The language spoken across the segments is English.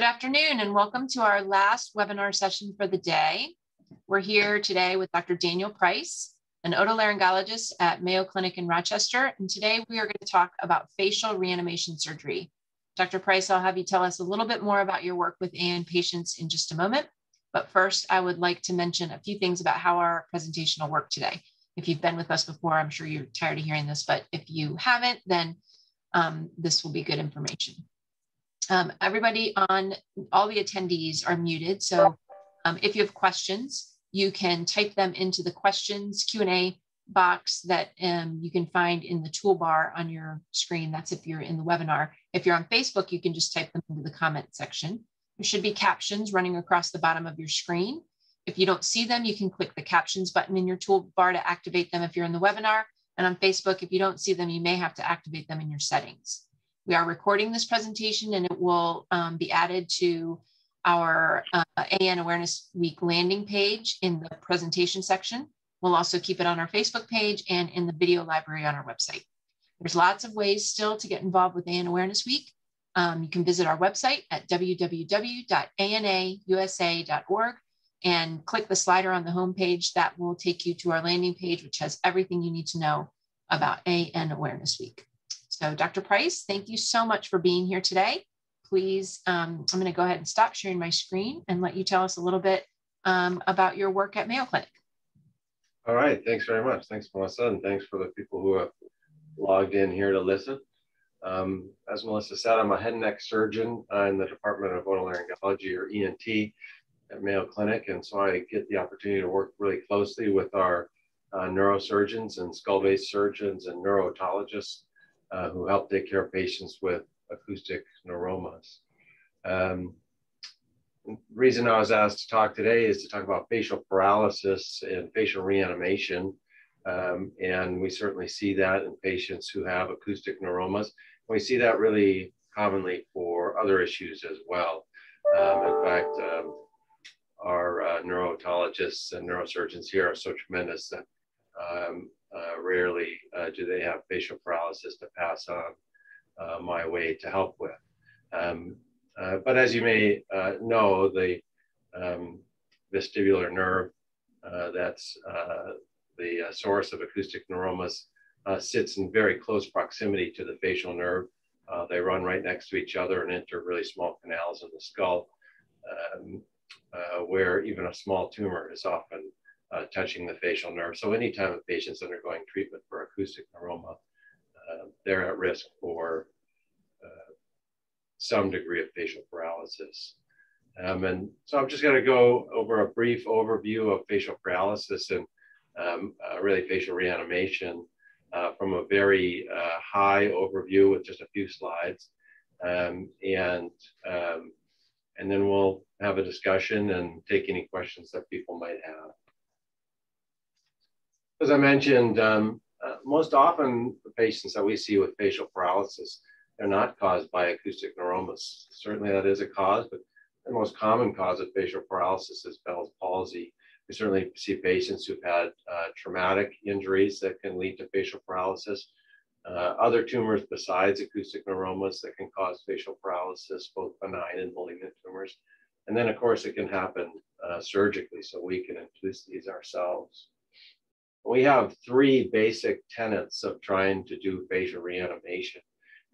Good afternoon and welcome to our last webinar session for the day. We're here today with Dr. Daniel Price, an otolaryngologist at Mayo Clinic in Rochester. And today we are going to talk about facial reanimation surgery. Dr. Price, I'll have you tell us a little bit more about your work with AN patients in just a moment. But first, I would like to mention a few things about how our presentation will work today. If you've been with us before, I'm sure you're tired of hearing this, but if you haven't, then this will be good information. Everybody on all the attendees are muted. So if you have questions, you can type them into the questions Q&A box that you can find in the toolbar on your screen. That's if you're in the webinar. If you're on Facebook, you can just type them into the comment section. There should be captions running across the bottom of your screen. If you don't see them, you can click the captions button in your toolbar to activate them if you're in the webinar. And on Facebook, if you don't see them, you may have to activate them in your settings. We are recording this presentation and it will be added to our ANAwareness Week landing page in the presentation section. We'll also keep it on our Facebook page and in the video library on our website. There's lots of ways still to get involved with ANAwareness Week. You can visit our website at www.anausa.org and click the slider on the homepage. That will take you to our landing page, which has everything you need to know about ANAwareness Week. So Dr. Price, thank you so much for being here today. Please, I'm going to go ahead and stop sharing my screen and let you tell us a little bit about your work at Mayo Clinic. All right, thanks very much. Thanks, Melissa, and thanks for the people who have logged in here to listen. As Melissa said, I'm a head and neck surgeon in the Department of Otolaryngology, or ENT, at Mayo Clinic, and so I get the opportunity to work really closely with our neurosurgeons and skull-based surgeons and neurotologists who help take care of patients with acoustic neuromas. The reason I was asked to talk today is to talk about facial paralysis and facial reanimation. And we certainly see that in patients who have acoustic neuromas. We see that really commonly for other issues as well. In fact, our neurotologists and neurosurgeons here are so tremendous that rarely do they have facial paralysis to pass on my way to help with. But as you may know, the vestibular nerve that's the source of acoustic neuromas sits in very close proximity to the facial nerve. They run right next to each other and enter really small canals in the skull, where even a small tumor is often touching the facial nerve. So anytime a patient's undergoing treatment for acoustic neuroma, they're at risk for some degree of facial paralysis. And so I'm just going to go over a brief overview of facial paralysis and really facial reanimation from a very high overview with just a few slides. And then we'll have a discussion and take any questions that people might have. As I mentioned, most often the patients that we see with facial paralysis, they're not caused by acoustic neuromas. Certainly that is a cause, but the most common cause of facial paralysis is Bell's palsy. We certainly see patients who've had traumatic injuries that can lead to facial paralysis. Other tumors besides acoustic neuromas that can cause facial paralysis, both benign and malignant tumors. And then of course it can happen surgically, so we can induce these ourselves. We have three basic tenets of trying to do facial reanimation.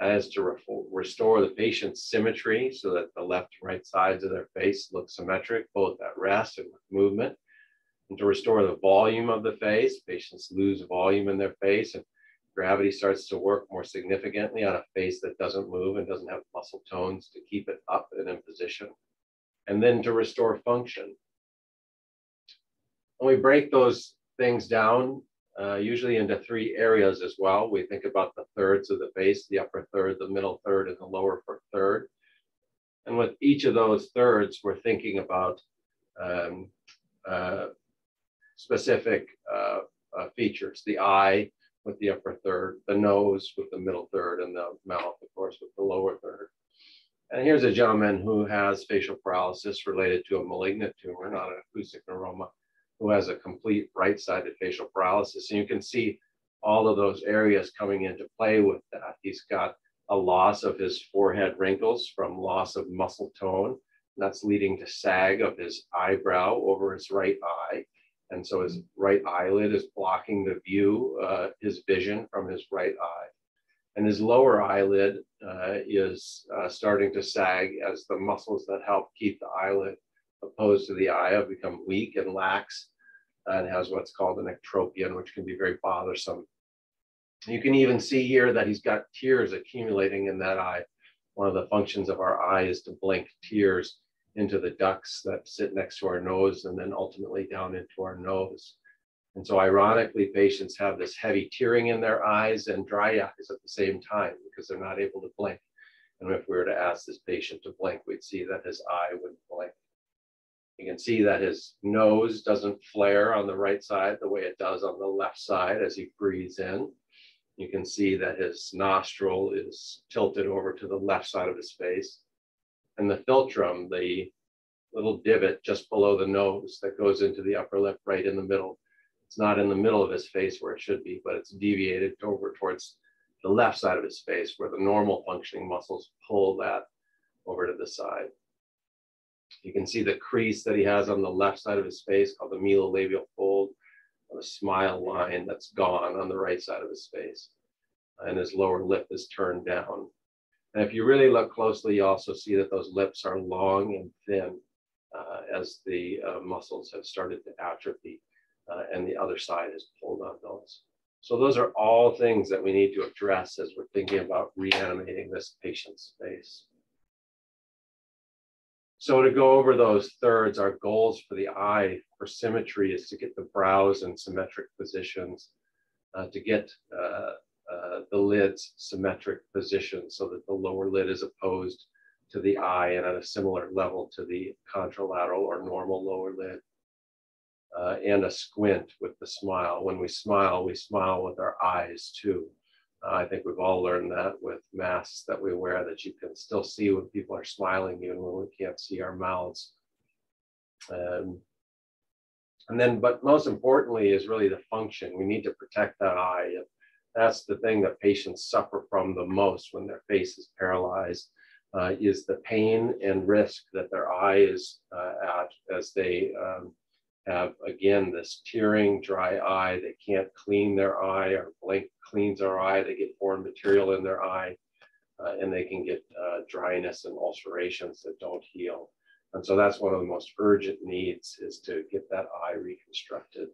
That is to restore the patient's symmetry so that the left and right sides of their face look symmetric, both at rest and with movement. And to restore the volume of the face. Patients lose volume in their face and gravity starts to work more significantly on a face that doesn't move and doesn't have muscle tones to keep it up and in position. And then to restore function. And we break those things down usually into three areas as well. We think about the thirds of the face, the upper third, the middle third, and the lower third. And with each of those thirds, we're thinking about specific features. The eye with the upper third, the nose with the middle third, and the mouth, of course, with the lower third. And here's a gentleman who has facial paralysis related to a malignant tumor, not an acoustic neuroma, who has a complete right-sided facial paralysis. And you can see all of those areas coming into play with that. He's got a loss of his forehead wrinkles from loss of muscle tone. And that's leading to sag of his eyebrow over his right eye. And so his right eyelid is blocking the view, his vision from his right eye. And his lower eyelid is starting to sag as the muscles that help keep the eyelid opposed to the eye have become weak and lax, and has what's called an ectropion, which can be very bothersome. You can even see here that he's got tears accumulating in that eye. One of the functions of our eye is to blink tears into the ducts that sit next to our nose and then ultimately down into our nose. And so ironically, patients have this heavy tearing in their eyes and dry eyes at the same time because they're not able to blink. And if we were to ask this patient to blink, we'd see that his eye wouldn't blink. You can see that his nose doesn't flare on the right side the way it does on the left side as he breathes in. You can see that his nostril is tilted over to the left side of his face. And the philtrum, the little divot just below the nose that goes into the upper lip right in the middle. It's not in the middle of his face where it should be, but it's deviated over towards the left side of his face where the normal functioning muscles pull that over to the side. You can see the crease that he has on the left side of his face called the melolabial fold, a smile line that's gone on the right side of his face, and his lower lip is turned down. And if you really look closely, you also see that those lips are long and thin as the muscles have started to atrophy, and the other side is pulled on those. So those are all things that we need to address as we're thinking about reanimating this patient's face. So to go over those thirds, our goals for the eye for symmetry is to get the brows in symmetric positions, to get the lid's symmetric position so that the lower lid is opposed to the eye and at a similar level to the contralateral or normal lower lid, and a squint with the smile. When we smile with our eyes too. I think we've all learned that with masks that we wear, that you can still see when people are smiling even when we can't see our mouths. And then, but most importantly is really the function. We need to protect that eye. And that's the thing that patients suffer from the most when their face is paralyzed, is the pain and risk that their eye is at as they have, again, this tearing, dry eye. They can't clean their eye, or blink cleans their eye. They get foreign material in their eye, and they can get dryness and ulcerations that don't heal. And so that's one of the most urgent needs, is to get that eye reconstructed.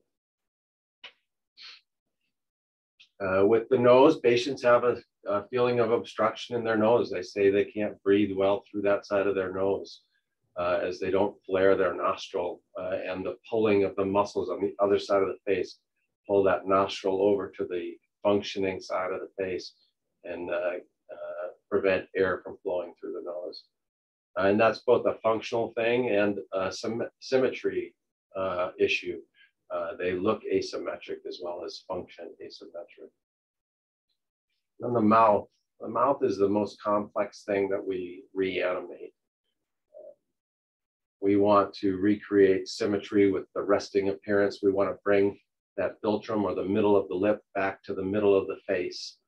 With the nose, patients have a feeling of obstruction in their nose. They say they can't breathe well through that side of their nose, as they don't flare their nostril, and the pulling of the muscles on the other side of the face pull that nostril over to the functioning side of the face and prevent air from flowing through the nose. And that's both a functional thing and a symmetry issue. They look asymmetric as well as function asymmetric. Then the mouth. The mouth is the most complex thing that we reanimate. We want to recreate symmetry with the resting appearance. We want to bring that philtrum, or the middle of the lip, back to the middle of the face.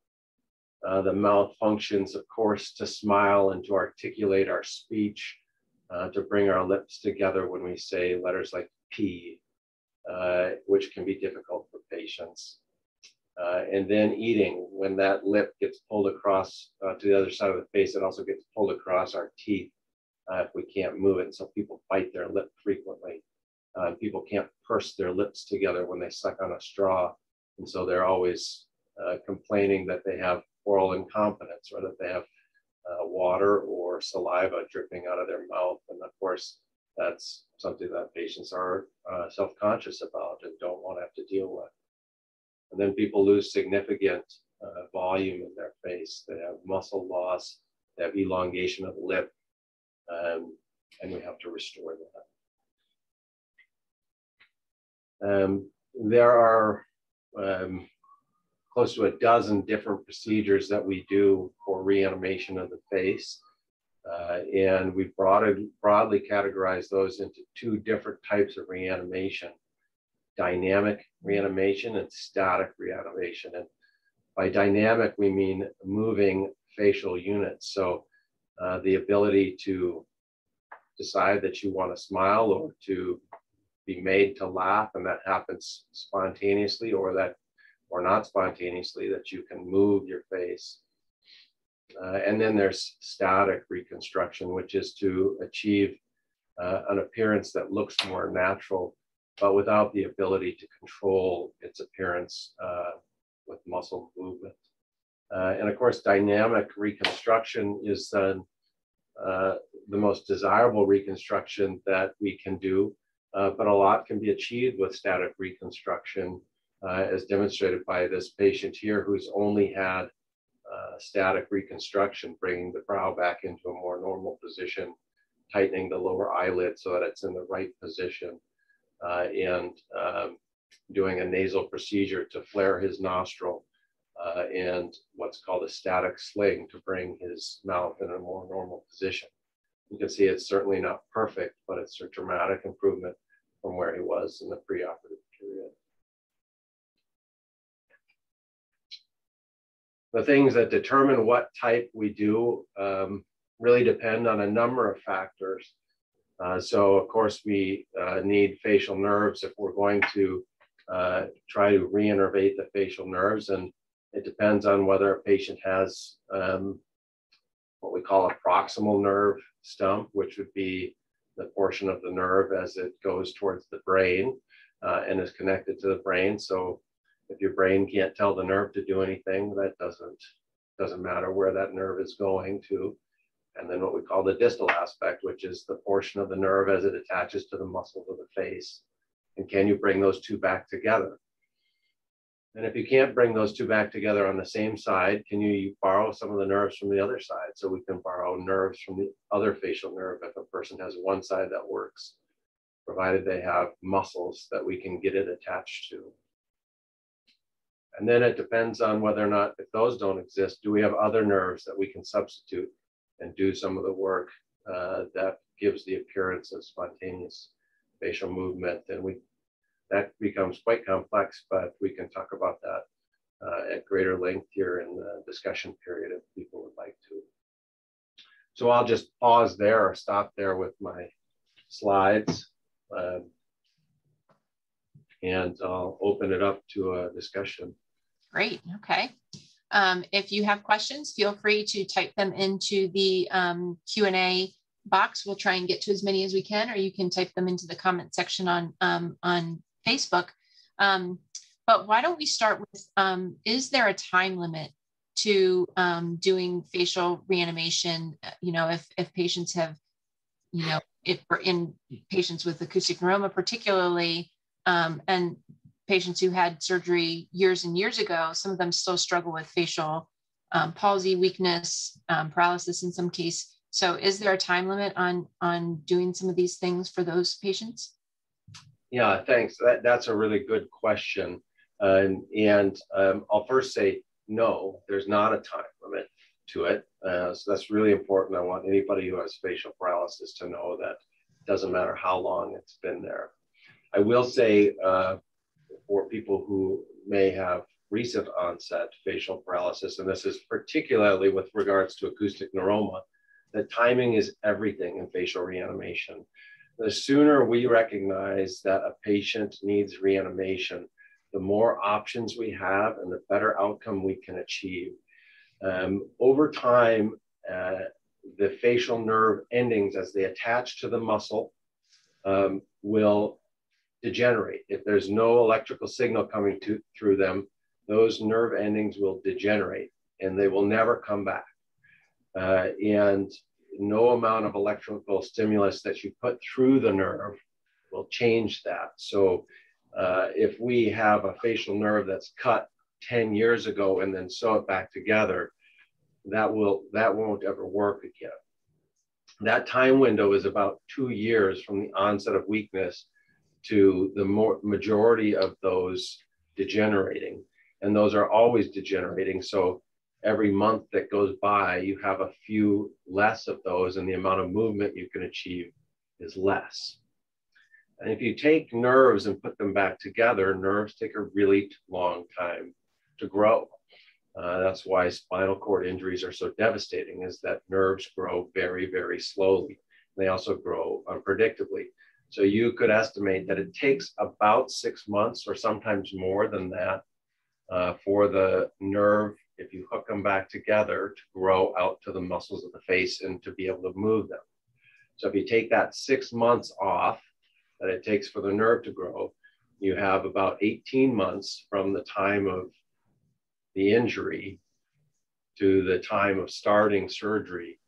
The mouth functions, of course, to smile and to articulate our speech, to bring our lips together when we say letters like P, which can be difficult for patients. And then eating, when that lip gets pulled across to the other side of the face, it also gets pulled across our teeth if we can't move it. So people bite their lip frequently. People can't purse their lips together when they suck on a straw. And so they're always complaining that they have oral incontinence, or that they have water or saliva dripping out of their mouth. And of course, that's something that patients are self-conscious about and don't want to have to deal with. And then people lose significant volume in their face. They have muscle loss, they have elongation of the lip, and we have to restore that. There are close to a dozen different procedures that we do for reanimation of the face. And we've broadly categorized those into two different types of reanimation: dynamic reanimation and static reanimation. And by dynamic, we mean moving facial units. So the ability to decide that you want to smile or to be made to laugh, and that happens spontaneously or not spontaneously, that you can move your face. And then there's static reconstruction, which is to achieve an appearance that looks more natural, but without the ability to control its appearance with muscle movement. And of course, dynamic reconstruction is the most desirable reconstruction that we can do, but a lot can be achieved with static reconstruction, as demonstrated by this patient here who's only had static reconstruction, bringing the brow back into a more normal position, tightening the lower eyelid so that it's in the right position, and doing a nasal procedure to flare his nostril, and what's called a static sling to bring his mouth in a more normal position. You can see it's certainly not perfect, but it's a dramatic improvement from where he was in the preoperative period. The things that determine what type we do really depend on a number of factors. So of course we need facial nerves if we're going to try to reinnervate the facial nerves, and it depends on whether a patient has what we call a proximal nerve stump, which would be the portion of the nerve as it goes towards the brain and is connected to the brain. So if your brain can't tell the nerve to do anything, that doesn't matter where that nerve is going to. And then what we call the distal aspect, which is the portion of the nerve as it attaches to the muscles of the face. And can you bring those two back together? And if you can't bring those two back together on the same side, can you borrow some of the nerves from the other side? So we can borrow nerves from the other facial nerve if a person has one side that works, provided they have muscles that we can get it attached to. And then it depends on whether or not, if those don't exist, do we have other nerves that we can substitute and do some of the work that gives the appearance of spontaneous facial movement. And that becomes quite complex, but we can talk about that at greater length here in the discussion period if people would like to. So I'll just pause there or stop there with my slides. And I'll open it up to a discussion. Great, okay. If you have questions, feel free to type them into the Q&A box. We'll try and get to as many as we can, or you can type them into the comment section on Facebook. But why don't we start with, is there a time limit to doing facial reanimation? You know, if patients have, you know, if we're in patients with acoustic neuroma particularly, and patients who had surgery years and years ago, some of them still struggle with facial palsy, weakness, paralysis in some case. So is there a time limit on doing some of these things for those patients? Yeah, thanks. That's a really good question. I'll first say, no, there's not a time limit to it. So that's really important. I want anybody who has facial paralysis to know that it doesn't matter how long it's been there. I will say for people who may have recent onset facial paralysis, and this is particularly with regards to acoustic neuroma, that timing is everything in facial reanimation. The sooner we recognize that a patient needs reanimation, the more options we have and the better outcome we can achieve. Over time, the facial nerve endings as they attach to the muscle will degenerate. If there's no electrical signal coming through them, those nerve endings will degenerate and they will never come back. And no amount of electrical stimulus that you put through the nerve will change that. So if we have a facial nerve that's cut 10 years ago and then sew it back together, that won't ever work again. That time window is about 2 years from the onset of weakness to the majority of those degenerating. And those are always degenerating. So every month that goes by, you have a few less of those, and the amount of movement you can achieve is less. And if you take nerves and put them back together, nerves take a really long time to grow. That's why spinal cord injuries are so devastating, is that nerves grow very, very slowly. They also grow unpredictably. So you could estimate that it takes about 6 months or sometimes more than that for the nerve, if you hook them back together, to grow out to the muscles of the face and to be able to move them. So if you take that 6 months off that it takes for the nerve to grow, you have about 18 months from the time of the injury to the time of starting surgery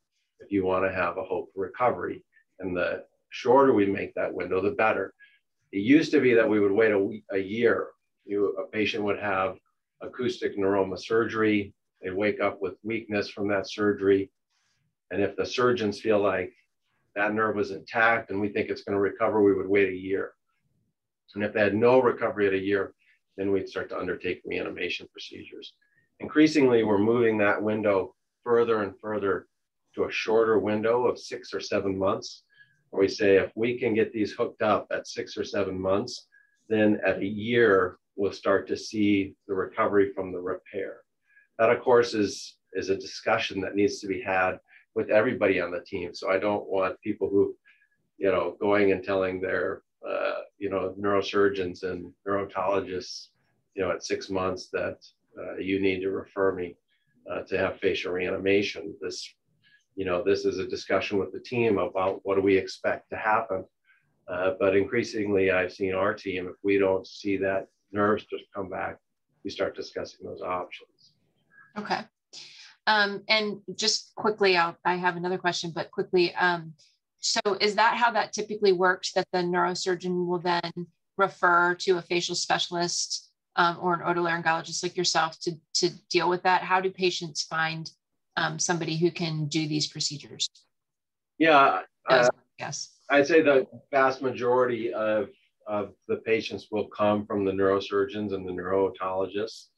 if you want to have a hope for recovery. And the shorter we make that window, the better. It used to be that we would wait a year. A patient would have acoustic neuroma surgery. They'd wake up with weakness from that surgery. And if the surgeons feel like that nerve was intact and we think it's going to recover, we would wait a year. And if they had no recovery at a year, then we'd start to undertake reanimation procedures. Increasingly, we're moving that window further and further to a shorter window of 6 or 7 months, where we say if we can get these hooked up at 6 or 7 months, then at a year, we'll start to see the recovery from the repair. That, of course, is a discussion that needs to be had with everybody on the team. So I don't want people who, going and telling their, neurosurgeons and neurotologists, at 6 months that you need to refer me to have facial reanimation. This is a discussion with the team about what do we expect to happen. But increasingly, I've seen our team, if we don't see that nerves just come back, we start discussing those options. Okay. And just quickly, I have another question, but quickly, so is that how that typically works, that the neurosurgeon will then refer to a facial specialist or an otolaryngologist like yourself to deal with that? How do patients find somebody who can do these procedures? Yeah, yes. I'd say the vast majority of the patients will come from the neurosurgeons and the neurotologists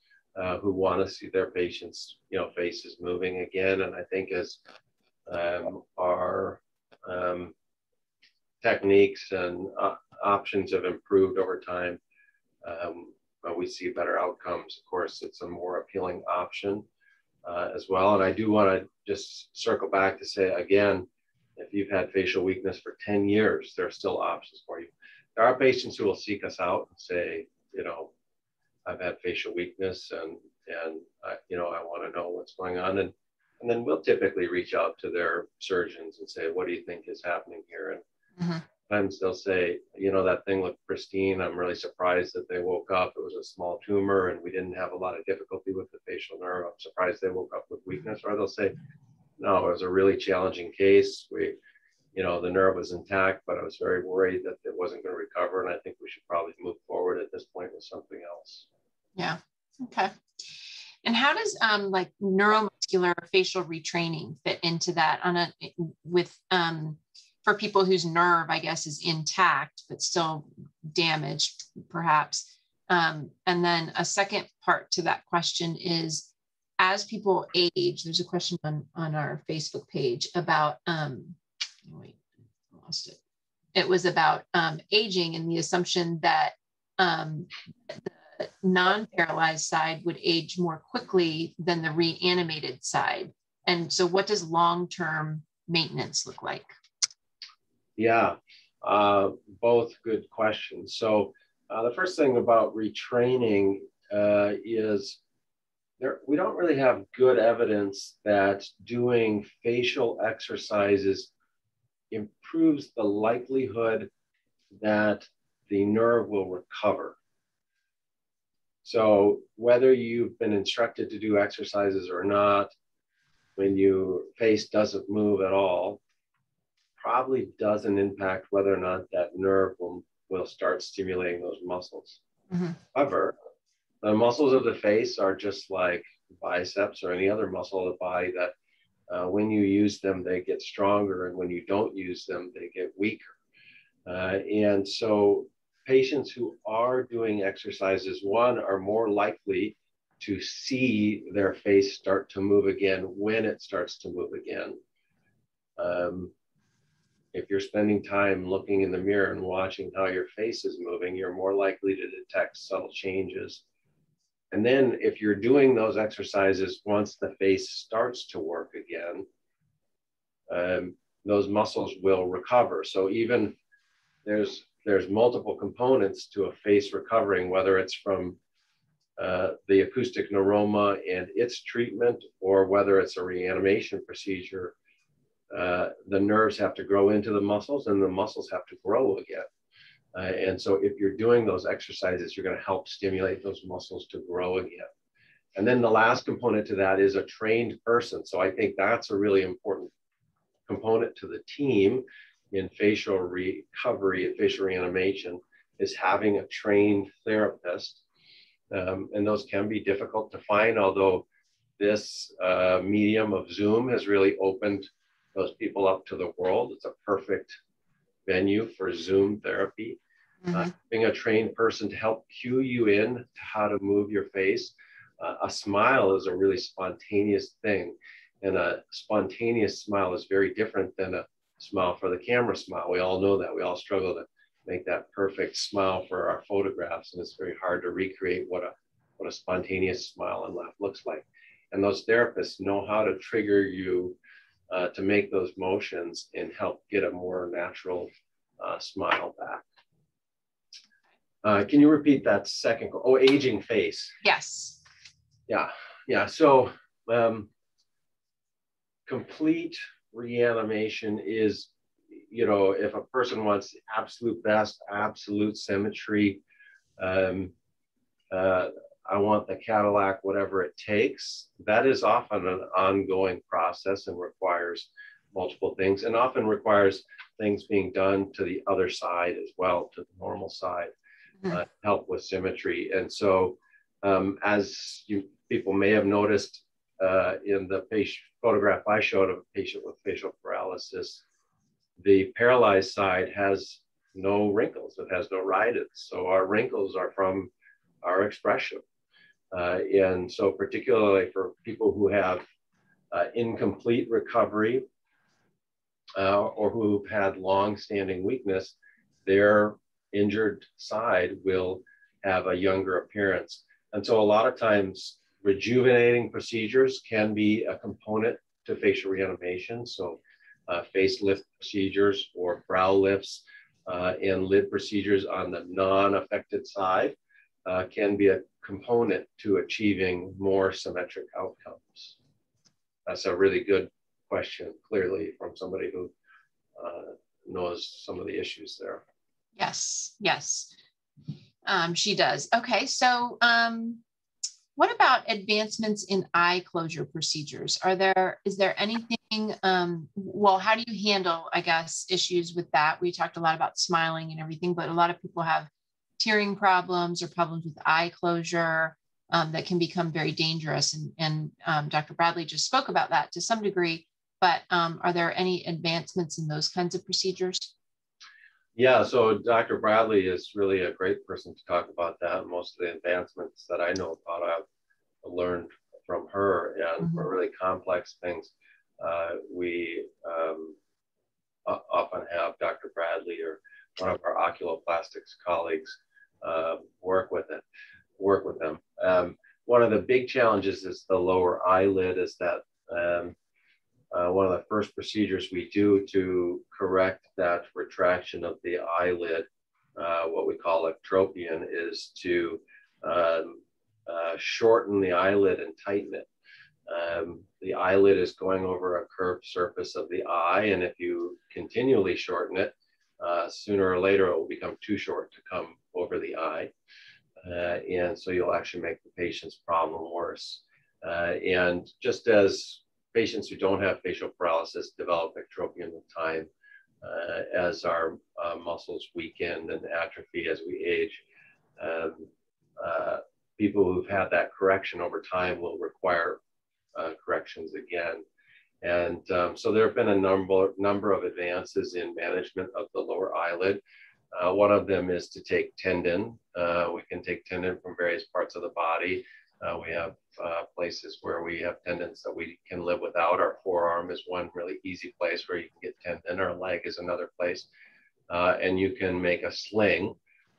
who want to see their patients, faces moving again. And I think as our techniques and options have improved over time, we see better outcomes. Of course, it's a more appealing option as well. And I do want to just circle back to say again, if you've had facial weakness for 10 years, there are still options for you. There are patients who will seek us out and say, I've had facial weakness and I want to know what's going on. And then we'll typically reach out to their surgeons and say, what do you think is happening here? And sometimes they'll say, that thing looked pristine. I'm really surprised that they woke up. It was a small tumor and we didn't have a lot of difficulty with the facial nerve. I'm surprised they woke up with weakness. Or they'll say, no, it was a really challenging case. The nerve was intact, but I was very worried that it wasn't going to recover. And I think we should probably move forward at this point with something else. Yeah. Okay. And how does like neuromuscular facial retraining fit into that for people whose nerve, I guess, is intact, but still damaged, perhaps? And then a second part to that question is, as people age, there's a question on our Facebook page about, wait, I lost it. It was about aging and the assumption that the non-paralyzed side would age more quickly than the reanimated side. And so what does long-term maintenance look like? Yeah, both good questions. So the first thing about retraining is we don't really have good evidence that doing facial exercises improves the likelihood that the nerve will recover. So whether you've been instructed to do exercises or not, when your face doesn't move at all, probably doesn't impact whether or not that nerve will start stimulating those muscles. However, the muscles of the face are just like biceps or any other muscle of the body that when you use them, they get stronger. And when you don't use them, they get weaker. And so patients who are doing exercises, one, are more likely to see their face start to move again when it starts to move again. If you're spending time looking in the mirror and watching how your face is moving, you're more likely to detect subtle changes And then if you're doing those exercises, once the face starts to work again, those muscles will recover. So even there's multiple components to a face recovering, whether it's from the acoustic neuroma and its treatment, or whether it's a reanimation procedure. The nerves have to grow into the muscles, and the muscles have to grow again. And so if you're doing those exercises, you're going to help stimulate those muscles to grow again. And then the last component to that is a trained person. So I think that's a really important component to the team in facial recovery and facial reanimation, is having a trained therapist. And those can be difficult to find, although this medium of Zoom has really opened those people up to the world. It's a perfect venue for Zoom therapy. Being a trained person to help cue you in to how to move your face. A smile is a really spontaneous thing, and a spontaneous smile is very different than a smile for the camera smile. We all know that. We all struggle to make that perfect smile for our photographs, and it's very hard to recreate what a spontaneous smile and laugh looks like. And those therapists know how to trigger you to make those motions and help get a more natural smile back. Can you repeat that second? Oh, aging face. Yes. Yeah. So complete reanimation is, if a person wants the absolute best, absolute symmetry, I want the Cadillac, whatever it takes. That is often an ongoing process and requires multiple things, and often requires things being done to the other side as well, to the normal side, help with symmetry. And so as people may have noticed in the photograph I showed of a patient with facial paralysis, the paralyzed side has no wrinkles, it has no rhytids. So our wrinkles are from our expression. And so particularly for people who have incomplete recovery or who've had long-standing weakness, their injured side will have a younger appearance. And so a lot of times rejuvenating procedures can be a component to facial reanimation. So facelift procedures or brow lifts and lid procedures on the non-affected side can be a component to achieving more symmetric outcomes. That's a really good question, clearly, from somebody who knows some of the issues there. Yes, she does. Okay, so what about advancements in eye closure procedures? Is there anything, well, how do you handle, I guess, issues with that? We talked a lot about smiling and everything, but a lot of people have tearing problems or problems with eye closure that can become very dangerous. And Dr. Bradley just spoke about that to some degree, but are there any advancements in those kinds of procedures? Yeah, so Dr. Bradley is really a great person to talk about that. Most of the advancements that I know about, I've learned from her, and for really complex things, we often have Dr. Bradley or one of our oculoplastics colleagues work with them. One of the big challenges is the lower eyelid. Is that one of the first procedures we do to correct that retraction of the eyelid, what we call ectropion, is to shorten the eyelid and tighten it. The eyelid is going over a curved surface of the eye, and if you continually shorten it, sooner or later it will become too short to come over the eye. And so you'll actually make the patient's problem worse. And just as patients who don't have facial paralysis develop ectropion with time, as our muscles weaken and atrophy as we age, people who've had that correction over time will require corrections again. And so there have been a number of advances in management of the lower eyelid. One of them is to take tendon. We can take tendon from various parts of the body. We have places where we have tendons that we can live without. Our forearm is one really easy place where you can get tendon. Our leg is another place. And you can make a sling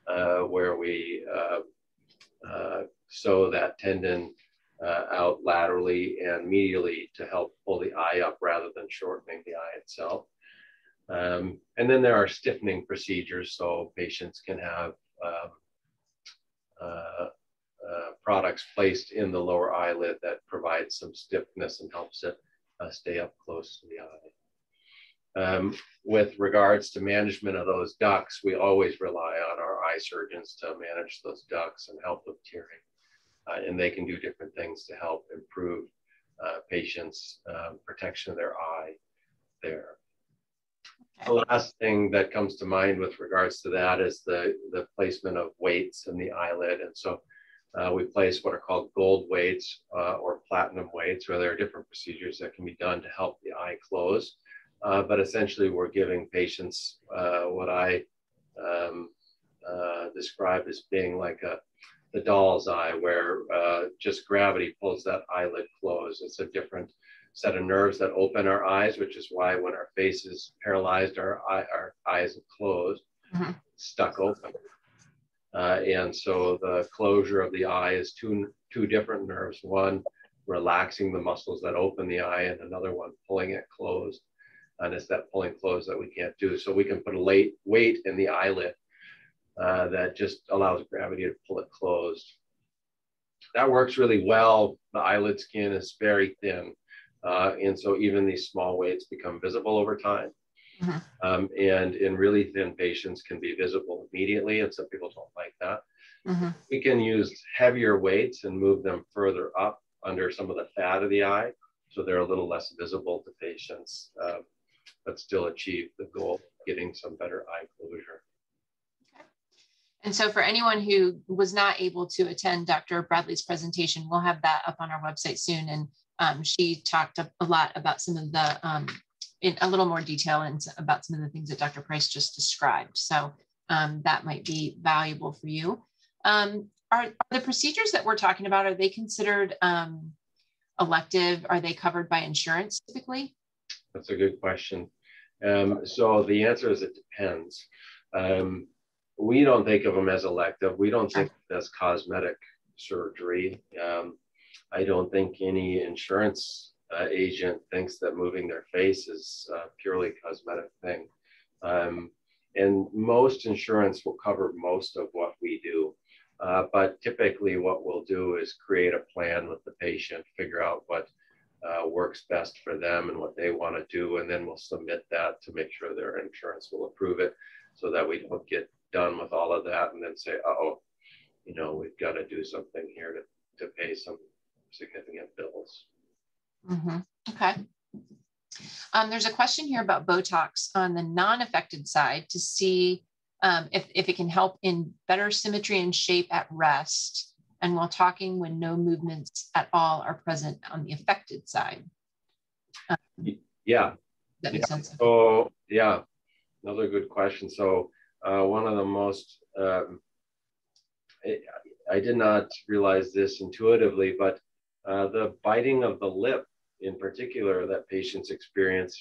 where we sew that tendon out laterally and medially to help pull the eye up rather than shortening the eye itself. And then there are stiffening procedures, so patients can have products placed in the lower eyelid that provides some stiffness and helps it stay up close to the eye. With regards to management of those ducts, we always rely on our eye surgeons to manage those ducts and help with tearing. And they can do different things to help improve patients' protection of their eye there. The last thing that comes to mind with regards to that is the placement of weights in the eyelid. And so we place what are called gold weights or platinum weights, where there are different procedures that can be done to help the eye close. But essentially, we're giving patients what I describe as being like the doll's eye, where just gravity pulls that eyelid closed. It's a different set of nerves that open our eyes, which is why when our face is paralyzed, our eyes are closed, stuck open. And so the closure of the eye is two different nerves, one relaxing the muscles that open the eye and another one pulling it closed. And it's that pulling closed that we can't do. So we can put a weight in the eyelid that just allows gravity to pull it closed. That works really well. The eyelid skin is very thin. And so even these small weights become visible over time. And in really thin patients can be visible immediately, and some people don't like that. We can use heavier weights and move them further up under some of the fat of the eye, so they're a little less visible to patients, but still achieve the goal of getting some better eye closure. Okay. And so for anyone who was not able to attend Dr. Bradley's presentation, we'll have that up on our website soon. And she talked a lot about some of the, in a little more detail and about some of the things that Dr. Price just described. So that might be valuable for you. Are the procedures that we're talking about, are they considered elective? Are they covered by insurance typically? That's a good question. So the answer is it depends. We don't think of them as elective. We don't think that's cosmetic surgery. I don't think any insurance agent thinks that moving their face is a purely cosmetic thing. And most insurance will cover most of what we do. But typically what we'll do is create a plan with the patient, figure out what works best for them and what they want to do, and then we'll submit that to make sure their insurance will approve it, so that we don't get done with all of that and then say, uh-oh, you know, we've got to do something here to pay some significant bills. Okay. There's a question here about Botox on the non-affected side to see if it can help in better symmetry and shape at rest, and while talking when no movements at all are present on the affected side. Yeah. That makes sense. So, yeah, another good question. So one of the most, I did not realize this intuitively, but the biting of the lip in particular that patients experience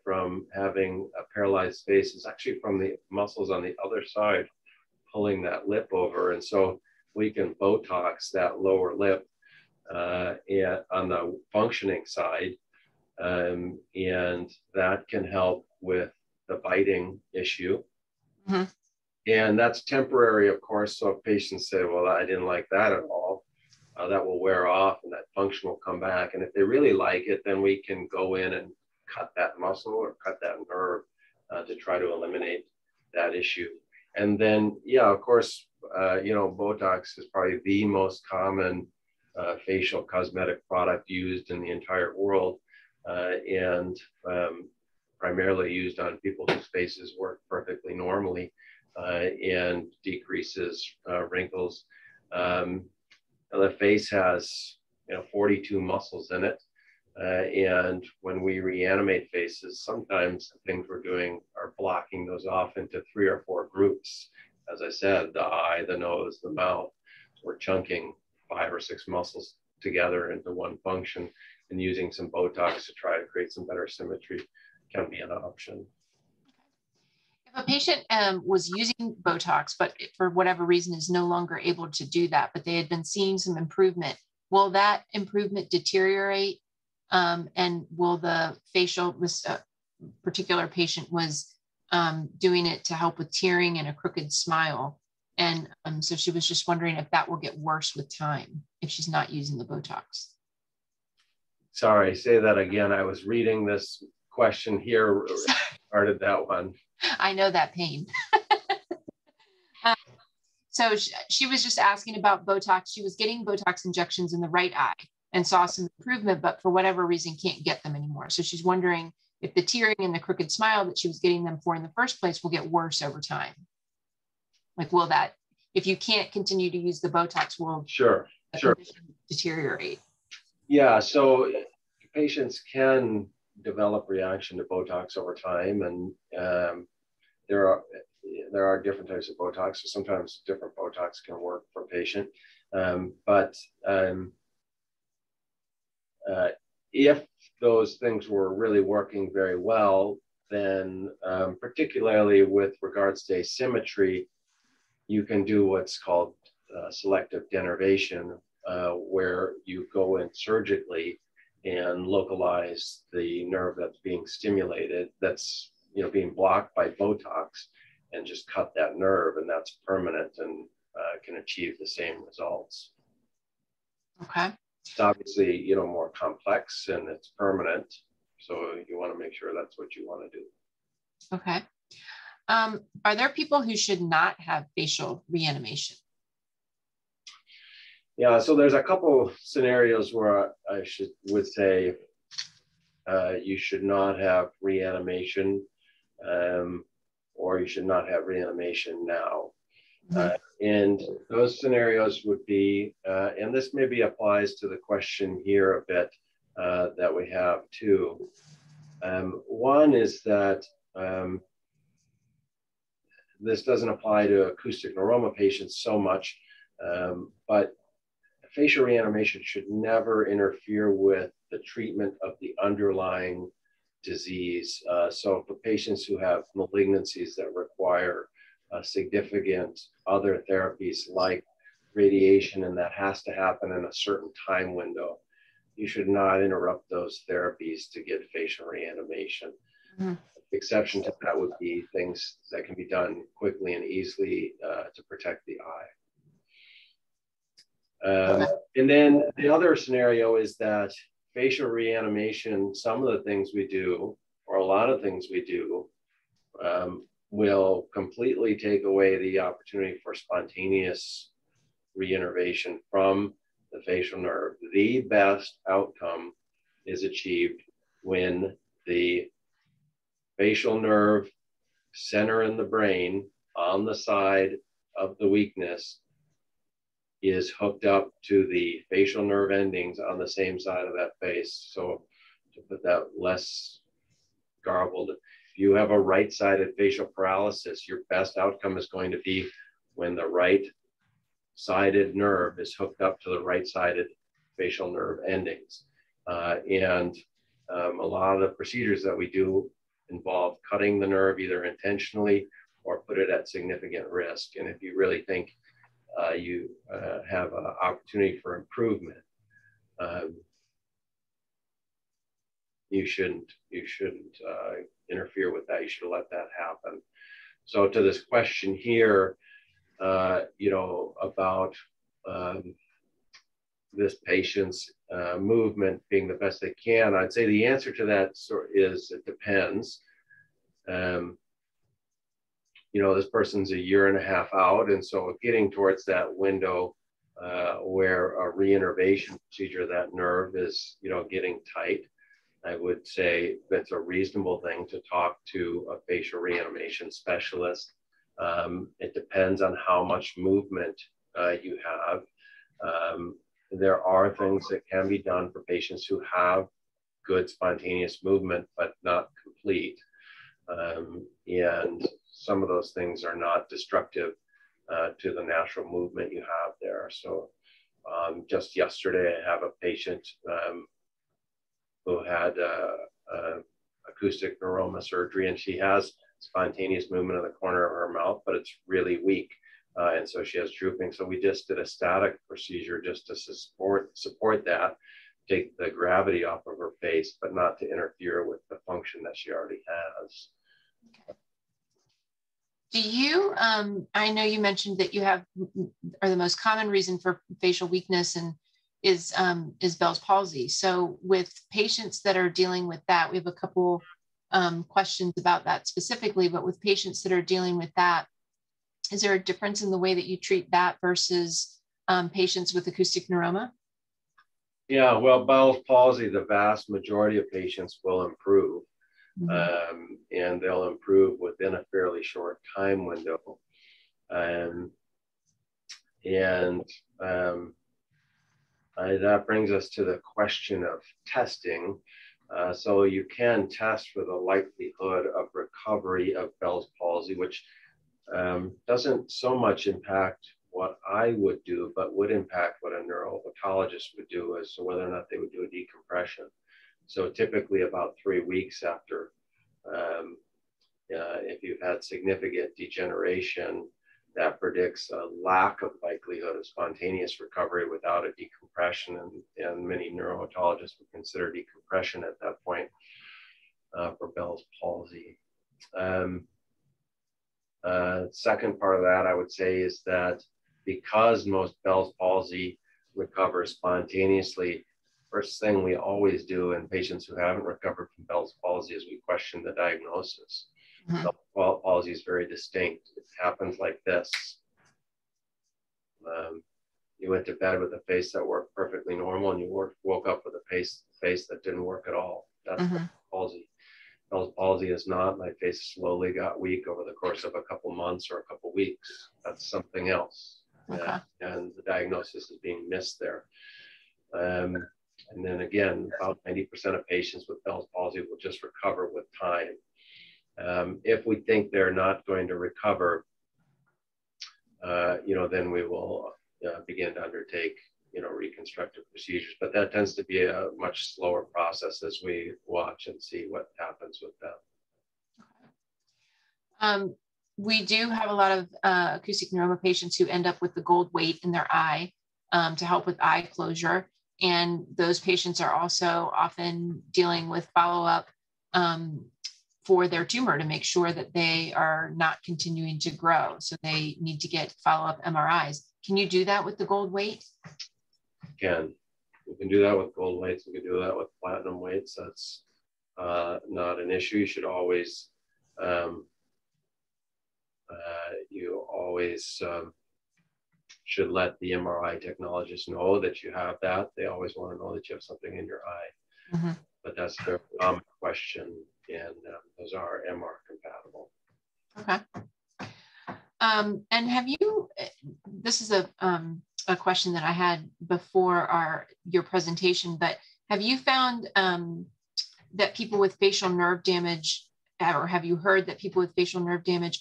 from having a paralyzed face is actually from the muscles on the other side pulling that lip over. And so we can Botox that lower lip on the functioning side, and that can help with the biting issue. And that's temporary, of course. So if patients say, well, I didn't like that at all, that will wear off and that function will come back. And if they really like it, then we can go in and cut that muscle or cut that nerve to try to eliminate that issue. And then, yeah, of course, you know, Botox is probably the most common facial cosmetic product used in the entire world, and primarily used on people whose faces work perfectly normally and decreases wrinkles. The face has, you know, 42 muscles in it. And when we reanimate faces, sometimes the things we're doing are blocking those off into 3 or 4 groups. As I said, the eye, the nose, the mouth, we're chunking 5 or 6 muscles together into one function, and using some Botox to try to create some better symmetry can be an option. If A patient was using Botox, but for whatever reason is no longer able to do that, but they had been seeing some improvement. Will that improvement deteriorate? And will the facial, this particular patient was doing it to help with tearing and a crooked smile. And so she was just wondering if that will get worse with time if she's not using the Botox. Sorry, say that again. I was reading this question here, started that one. I know that pain. So she was just asking about Botox. She was getting Botox injections in the right eye and saw some improvement, but for whatever reason can't get them anymore. So she's wondering if the tearing and the crooked smile that she was getting them for in the first place will get worse over time. Like, will that, if you can't continue to use the Botox, will the condition deteriorate? Yeah, so patients can develop reaction to Botox over time, and there are different types of Botox. So sometimes different Botox can work for a patient, but if those things were really working very well, then particularly with regards to asymmetry, you can do what's called selective denervation, where you go in surgically and localize the nerve that's being stimulated, that's being blocked by Botox, and just cut that nerve, and that's permanent and can achieve the same results. Okay. It's obviously more complex and it's permanent, so you want to make sure that's what you want to do. Okay. Are there people who should not have facial reanimation? Yeah, so there's a couple scenarios where I would say you should not have reanimation, or you should not have reanimation now. Mm-hmm. And those scenarios would be, and this maybe applies to the question here a bit that we have too. One is that this doesn't apply to acoustic neuroma patients so much, but facial reanimation should never interfere with the treatment of the underlying disease. So for patients who have malignancies that require significant other therapies like radiation, and that has to happen in a certain time window, you should not interrupt those therapies to get facial reanimation. Mm-hmm. Exception to that would be things that can be done quickly and easily to protect the eye. And then the other scenario is that facial reanimation, some of the things we do, or a lot of things we do, will completely take away the opportunity for spontaneous reinnervation from the facial nerve. The best outcome is achieved when the facial nerve center in the brain on the side of the weakness is hooked up to the facial nerve endings on the same side of that face. So to put that less garbled, if you have a right-sided facial paralysis, your best outcome is going to be when the right-sided nerve is hooked up to the right-sided facial nerve endings. And a lot of the procedures that we do involve cutting the nerve either intentionally or put it at significant risk. And if you really think you have an opportunity for improvement, you shouldn't interfere with that. You should let that happen. So to this question here, about this patient's movement being the best they can, I'd say the answer to that is it depends. This person's a year and a half out, and so getting towards that window where a reinnervation procedure of that nerve is, getting tight, I would say that's a reasonable thing to talk to a facial reanimation specialist. It depends on how much movement you have. There are things that can be done for patients who have good spontaneous movement, but not complete. And some of those things are not destructive to the natural movement you have there. So just yesterday, I have a patient who had acoustic neuroma surgery, and she has spontaneous movement of the corner of her mouth, but it's really weak. And so she has drooping. So we just did a static procedure just to support that, take the gravity off of her face, but not to interfere with the function that she already has. Do you, I know you mentioned that you have, or the most common reason for facial weakness and is Bell's palsy. So with patients that are dealing with that, we have a couple questions about that specifically, but with patients that are dealing with that, is there a difference in the way that you treat that versus patients with acoustic neuroma? Yeah, well, Bell's palsy, the vast majority of patients will improve. And they'll improve within a fairly short time window. That brings us to the question of testing. So you can test for the likelihood of recovery of Bell's palsy, which doesn't so much impact what I would do, but would impact what a neurologist would do as to whether or not they would do a decompression. So typically about 3 weeks after, if you've had significant degeneration, that predicts a lack of likelihood of spontaneous recovery without a decompression. And many neurologists would consider decompression at that point for Bell's palsy. Second part of that, I would say, is that because most Bell's palsy recovers spontaneously, first thing we always do in patients who haven't recovered from Bell's palsy is we question the diagnosis. Bell's palsy is very distinct. It happens like this. You went to bed with a face that worked perfectly normal, and you woke up with a face that didn't work at all. That's Bell's palsy. Bell's palsy is not, my face slowly got weak over the course of a couple months or a couple weeks. That's something else. Okay. And the diagnosis is being missed there. And then again, about 90% of patients with Bell's palsy will just recover with time. If we think they're not going to recover, then we will begin to undertake, reconstructive procedures. But that tends to be a much slower process as we watch and see what happens with them. We do have a lot of acoustic neuroma patients who end up with the gold weight in their eye to help with eye closure. And those patients are also often dealing with follow-up for their tumor to make sure that they are not continuing to grow. So they need to get follow-up MRIs. Can you do that with the gold weight? We can do that with gold weights. We can do that with platinum weights. That's not an issue. You should always, should let the MRI technologist know that you have that. They always want to know that you have something in your eye. But that's their common question, and those are MR compatible. Okay. And have you, this is a question that I had before your presentation, but have you found that people with facial nerve damage, or have you heard that people with facial nerve damage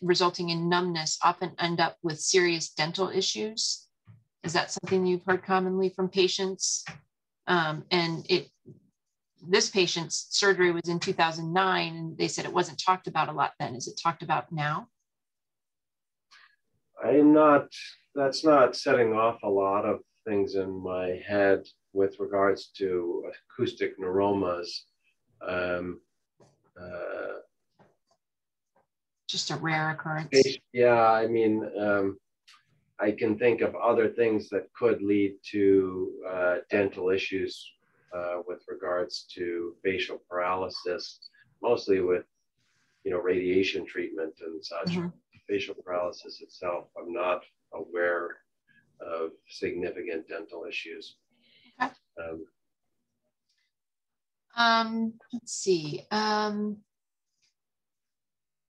resulting in numbness often end up with serious dental issues? Is that something you've heard commonly from patients? This patient's surgery was in 2009, and they said it wasn't talked about a lot then. Is it talked about now? That's not setting off a lot of things in my head with regards to acoustic neuromas. Just a rare occurrence. Yeah, I mean, I can think of other things that could lead to dental issues with regards to facial paralysis, mostly with, radiation treatment and such. Facial paralysis itself, I'm not aware of significant dental issues. Okay. Let's see.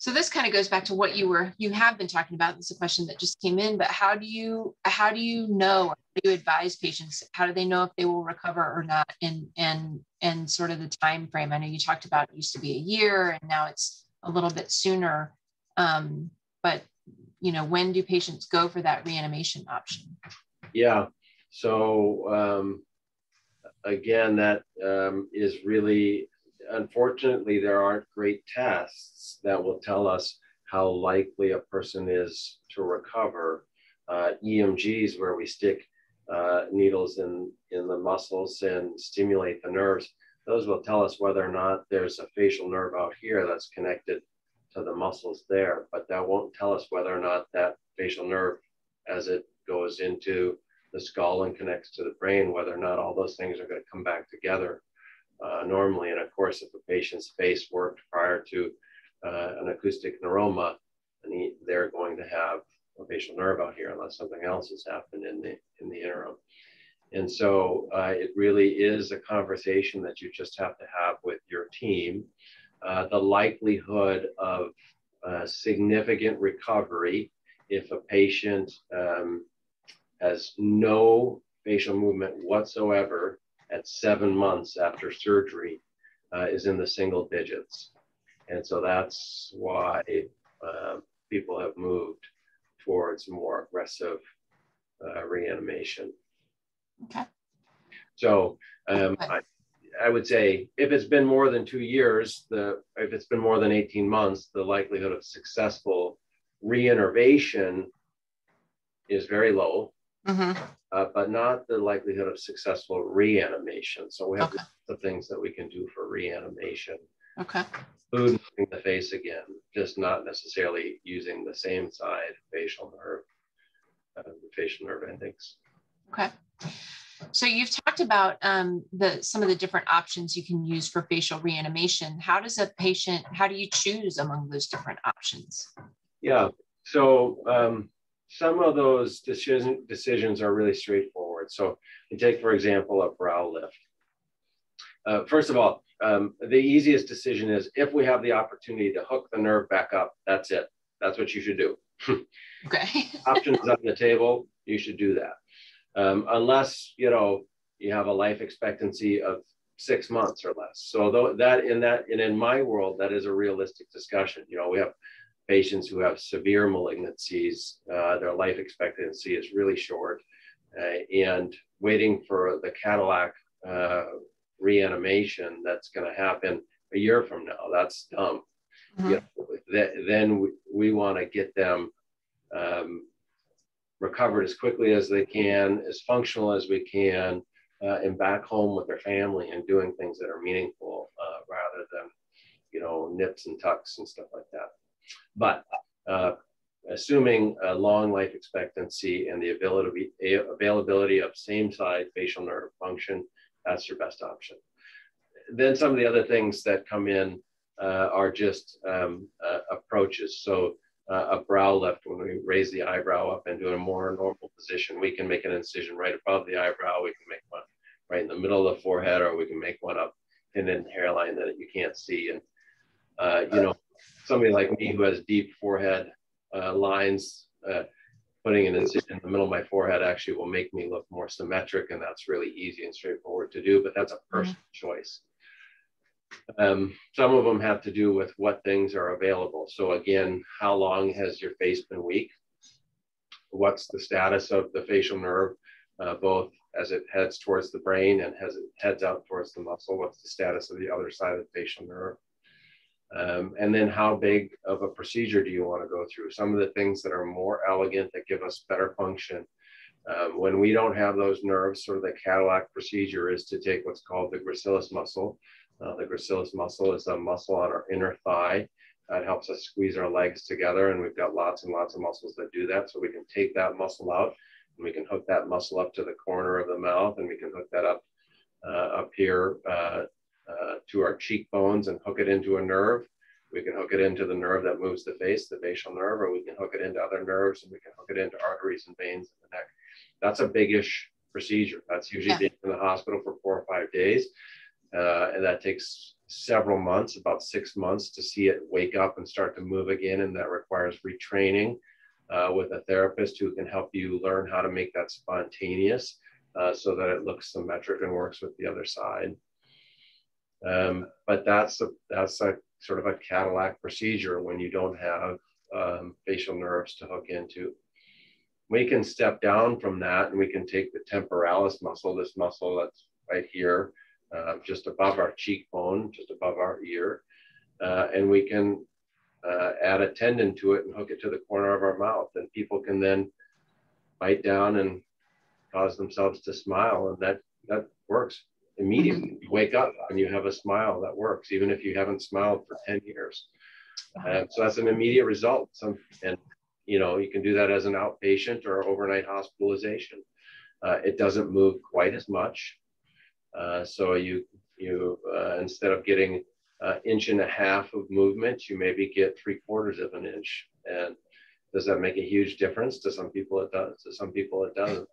So this kind of goes back to what you have been talking about. This is a question that just came in, but how do you know, how do you advise patients? How do they know if they will recover or not? And sort of the time frame. I know you talked about it used to be a year and now it's a little bit sooner. But when do patients go for that reanimation option? Yeah. So again, that is really unfortunately, there aren't great tests that will tell us how likely a person is to recover. EMGs, where we stick needles in the muscles and stimulate the nerves, those will tell us whether or not there's a facial nerve out here that's connected to the muscles there, but that won't tell us whether or not that facial nerve, as it goes into the skull and connects to the brain, whether or not all those things are going to come back together normally. And of course, if a patient's face worked prior to an acoustic neuroma, and they're going to have a facial nerve out here unless something else has happened in the interim. And so it really is a conversation that you just have to have with your team. The likelihood of significant recovery if a patient has no facial movement whatsoever at 7 months after surgery is in the single digits. And so that's why people have moved towards more aggressive reanimation. Okay. So I would say if it's been more than 2 years, if it's been more than 18 months, the likelihood of successful reinnervation is very low, but not the likelihood of successful reanimation. So we have the things that we can do for reanimation. Okay. Food in the face again, just not necessarily using the same side facial nerve endings. Okay. So you've talked about some of the different options you can use for facial reanimation. How do you choose among those different options? Yeah, so some of those decisions are really straightforward. So you take, for example, a brow lift. First of all, the easiest decision is if we have the opportunity to hook the nerve back up, that's it. That's what you should do. Okay. Options on the table, you should do that. Unless, you have a life expectancy of 6 months or less. So in my world, that is a realistic discussion. We have patients who have severe malignancies. Their life expectancy is really short, and waiting for the Cadillac reanimation that's going to happen a year from now, that's dumb. Mm-hmm. Then we want to get them recovered as quickly as they can, as functional as we can, and back home with their family and doing things that are meaningful rather than, nips and tucks and stuff like that. But assuming a long life expectancy and the availability of same side facial nerve function, that's your best option. Then some of the other things that come in are just approaches. So a brow lift, when we raise the eyebrow up into a more normal position, we can make an incision right above the eyebrow. We can make one right in the middle of the forehead, or we can make one up in the hairline that you can't see. And, somebody like me who has deep forehead lines, putting an incision in the middle of my forehead actually will make me look more symmetric, and that's really easy and straightforward to do, but that's a personal choice. Some of them have to do with what things are available. So again, how long has your face been weak? What's the status of the facial nerve, both as it heads towards the brain and as it heads out towards the muscle? What's the status of the other side of the facial nerve? And then how big of a procedure do you want to go through? Some of the things that are more elegant, that give us better function. When we don't have those nerves, sort of the Cadillac procedure is to take what's called the gracilis muscle. The gracilis muscle is a muscle on our inner thigh. It helps us squeeze our legs together, and we've got lots and lots of muscles that do that. So we can take that muscle out, and we can hook that muscle up to the corner of the mouth, and we can hook that up here to our cheekbones and hook it into a nerve. We can hook it into the nerve that moves the face, the facial nerve, or we can hook it into other nerves, and we can hook it into arteries and veins in the neck. That's a biggish procedure. That's usually in the hospital for 4 or 5 days. And that takes several months, about 6 months, to see it wake up and start to move again. And that requires retraining with a therapist who can help you learn how to make that spontaneous so that it looks symmetric and works with the other side. But that's a sort of a Cadillac procedure when you don't have facial nerves to hook into. We can step down from that, and we can take the temporalis muscle, this muscle that's right here, just above our cheekbone, just above our ear, and we can add a tendon to it and hook it to the corner of our mouth, and people can then bite down and cause themselves to smile, and that works immediately. You wake up and you have a smile that works, even if you haven't smiled for 10 years. So that's an immediate result. And you can do that as an outpatient or overnight hospitalization. It doesn't move quite as much. So you instead of getting an inch and a half of movement, you maybe get 3/4 of an inch. And does that make a huge difference? To some people it does, to some people it doesn't.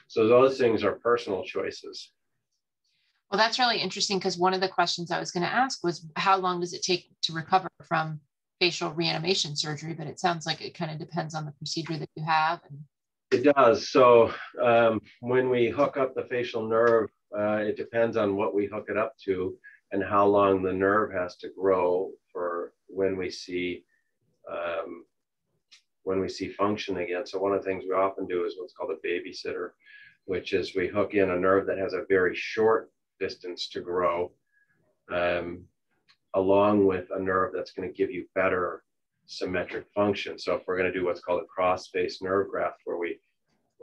So those things are personal choices. Well, that's really interesting, because one of the questions I was going to ask was, how long does it take to recover from facial reanimation surgery? But it sounds like it kind of depends on the procedure that you have. It does. So when we hook up the facial nerve, it depends on what we hook it up to and how long the nerve has to grow for when we see function again. So one of the things we often do is what's called a babysitter, which is we hook in a nerve that has a very short distance to grow, along with a nerve that's going to give you better symmetric function. So if we're going to do what's called a cross-face nerve graft, where we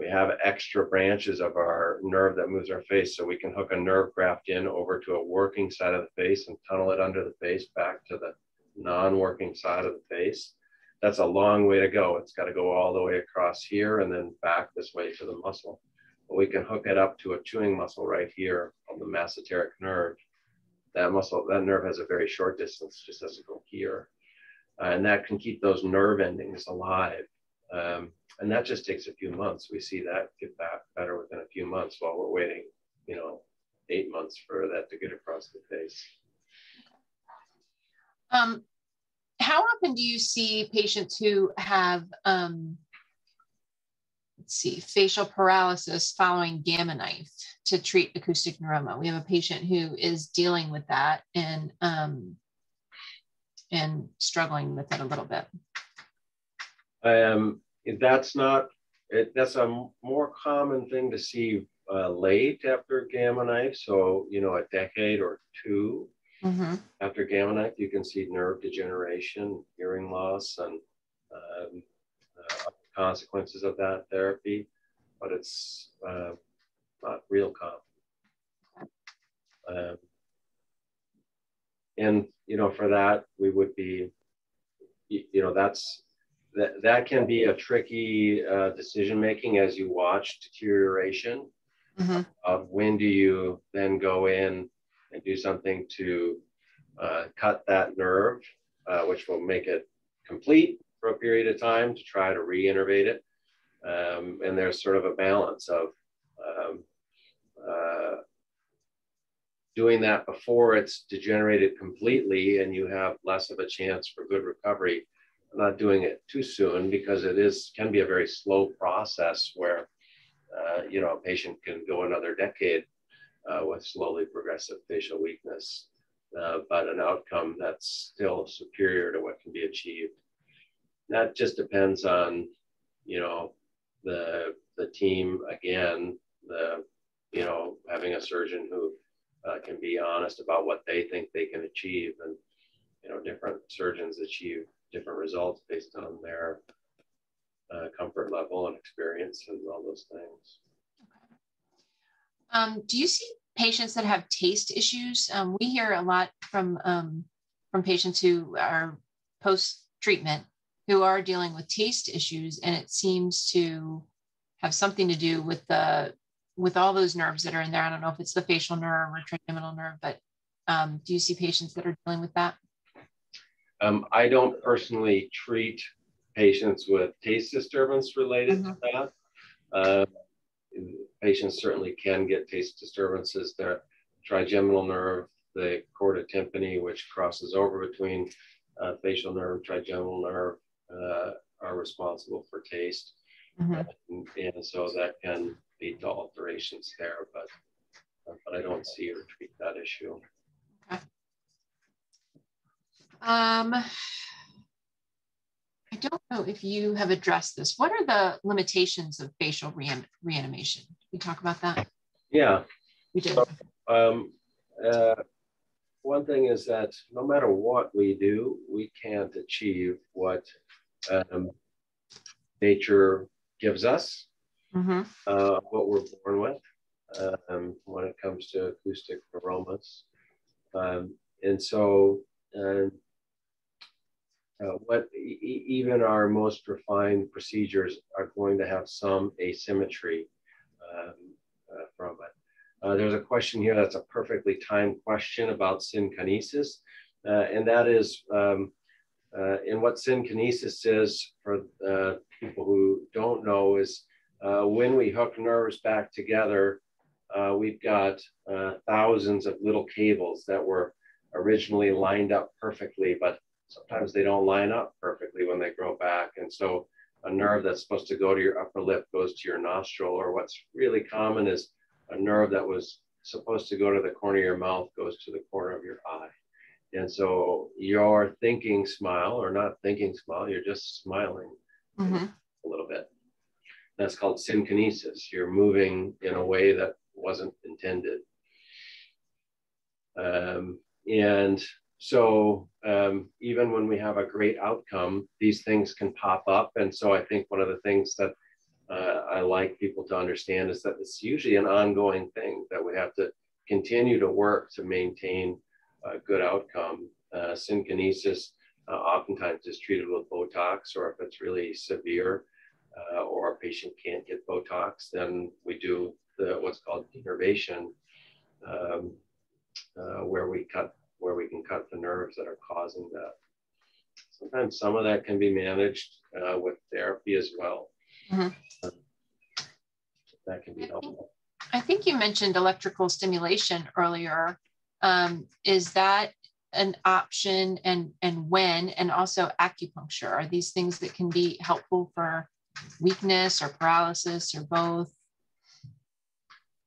have extra branches of our nerve that moves our face, so we can hook a nerve graft in over to a working side of the face and tunnel it under the face back to the non-working side of the face. That's a long way to go. It's got to go all the way across here and then back this way to the muscle. But we can hook it up to a chewing muscle right here on the masseteric nerve. That nerve has a very short distance, just has to go here. And that can keep those nerve endings alive. And that just takes a few months. We see that get back better within a few months, while we're waiting, 8 months for that to get across the face. How often do you see patients who have, facial paralysis following gamma knife to treat acoustic neuroma? We have a patient who is dealing with that and struggling with it a little bit. That's a more common thing to see late after gamma knife. So, a decade or two after gamma knife, you can see nerve degeneration, hearing loss, and consequences of that therapy, but it's not real common. And for that, we would be, that can be a tricky decision making as you watch deterioration of when do you then go in and do something to cut that nerve, which will make it complete for a period of time, to try to reinnervate it. And there's sort of a balance of doing that before it's degenerated completely and you have less of a chance for good recovery, not doing it too soon, because it can be a very slow process where a patient can go another decade with slowly progressive facial weakness, but an outcome that's still superior to what can be achieved. That just depends on, the team, again, having a surgeon who can be honest about what they think they can achieve. And, different surgeons achieve different results based on their comfort level and experience and all those things. Okay. Do you see patients that have taste issues? We hear a lot from patients who are post-treatment who are dealing with taste issues, and it seems to have something to do with all those nerves that are in there. I don't know if it's the facial nerve or trigeminal nerve, but do you see patients that are dealing with that? I don't personally treat patients with taste disturbance related to that. Patients certainly can get taste disturbances. The trigeminal nerve, the chorda tympani, which crosses over between facial nerve, trigeminal nerve, are responsible for taste. And so that can lead to alterations there, but I don't see or treat that issue. Okay. I don't know if you have addressed this. What are the limitations of facial reanimation? Can we talk about that? Yeah. We did. one thing is that no matter what we do, we can't achieve what nature gives us, what we're born with when it comes to acoustic neuromas. And so even our most refined procedures are going to have some asymmetry from it. There's a question here that's a perfectly timed question about synkinesis, and that is, and what synkinesis is, for people who don't know, is when we hook nerves back together, we've got thousands of little cables that were originally lined up perfectly, but sometimes they don't line up perfectly when they grow back. And so a nerve that's supposed to go to your upper lip goes to your nostril, or what's really common is a nerve that was supposed to go to the corner of your mouth goes to the corner of your eye. And so you're thinking smile or not thinking smile, you're just smiling a little bit. That's called synkinesis. You're moving in a way that wasn't intended. And so even when we have a great outcome, these things can pop up. And so I think one of the things that I like people to understand is that it's usually an ongoing thing that we have to continue to work to maintain a good outcome. Synkinesis oftentimes is treated with Botox, or if it's really severe or a patient can't get Botox, then we do what's called denervation, where we can cut the nerves that are causing that. Sometimes some of that can be managed with therapy as well. That can be helpful. I think you mentioned electrical stimulation earlier. Is that an option, and when? And also acupuncture, are these things that can be helpful for weakness or paralysis or both?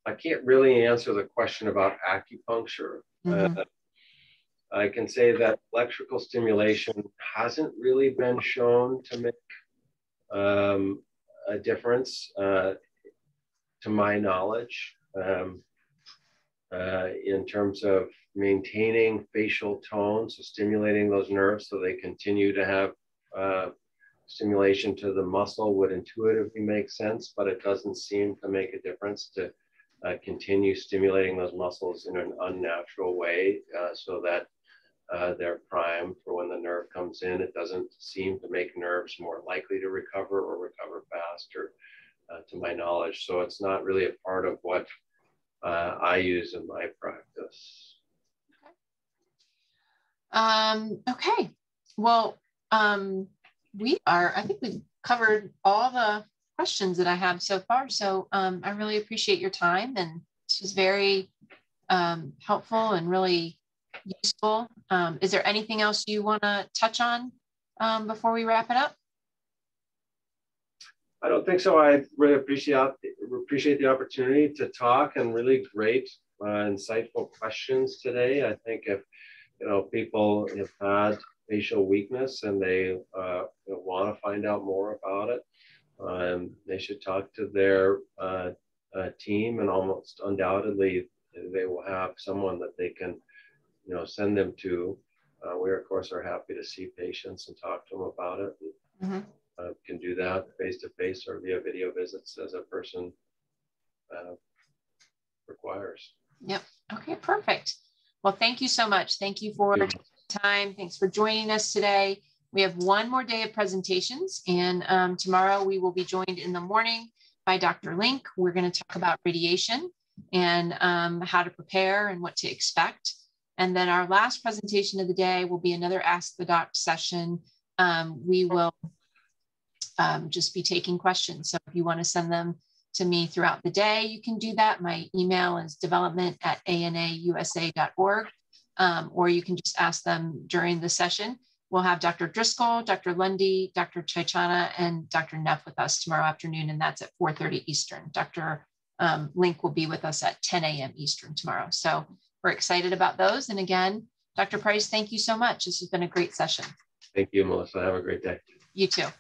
I can't really answer the question about acupuncture. I can say that electrical stimulation hasn't really been shown to make a difference, to my knowledge, in terms of maintaining facial tone, so stimulating those nerves so they continue to have stimulation to the muscle would intuitively make sense, but it doesn't seem to make a difference to continue stimulating those muscles in an unnatural way so that they're primed for when the nerve comes in. It doesn't seem to make nerves more likely to recover or recover faster, to my knowledge. So it's not really a part of what I use in my practice. Okay. Well, I think we've covered all the questions that I have so far. So I really appreciate your time, and this was very helpful and really useful. Is there anything else you want to touch on before we wrap it up? I don't think so. I really appreciate the opportunity to talk, and really great, insightful questions today. I think if people have had facial weakness and they want to find out more about it, they should talk to their team, and almost undoubtedly they will have someone that they can send them to. We of course are happy to see patients and talk to them about it. Can do that face-to-face or via video visits as a person requires. Yep. Okay, perfect. Well, thank you so much. Thank you for your time. Thanks for joining us today. We have one more day of presentations, and tomorrow we will be joined in the morning by Dr. Link. We're going to talk about radiation and how to prepare and what to expect. And then our last presentation of the day will be another Ask the Doc session. We will just be taking questions. So if you want to send them to me throughout the day, you can do that. My email is development@anausa.org, or you can just ask them during the session. We'll have Dr. Driscoll, Dr. Lundy, Dr. Chaichana, and Dr. Neff with us tomorrow afternoon, and that's at 4:30 Eastern. Dr. Link will be with us at 10 a.m. Eastern tomorrow. So we're excited about those. And again, Dr. Price, thank you so much. This has been a great session. Thank you, Melissa. Have a great day. You too.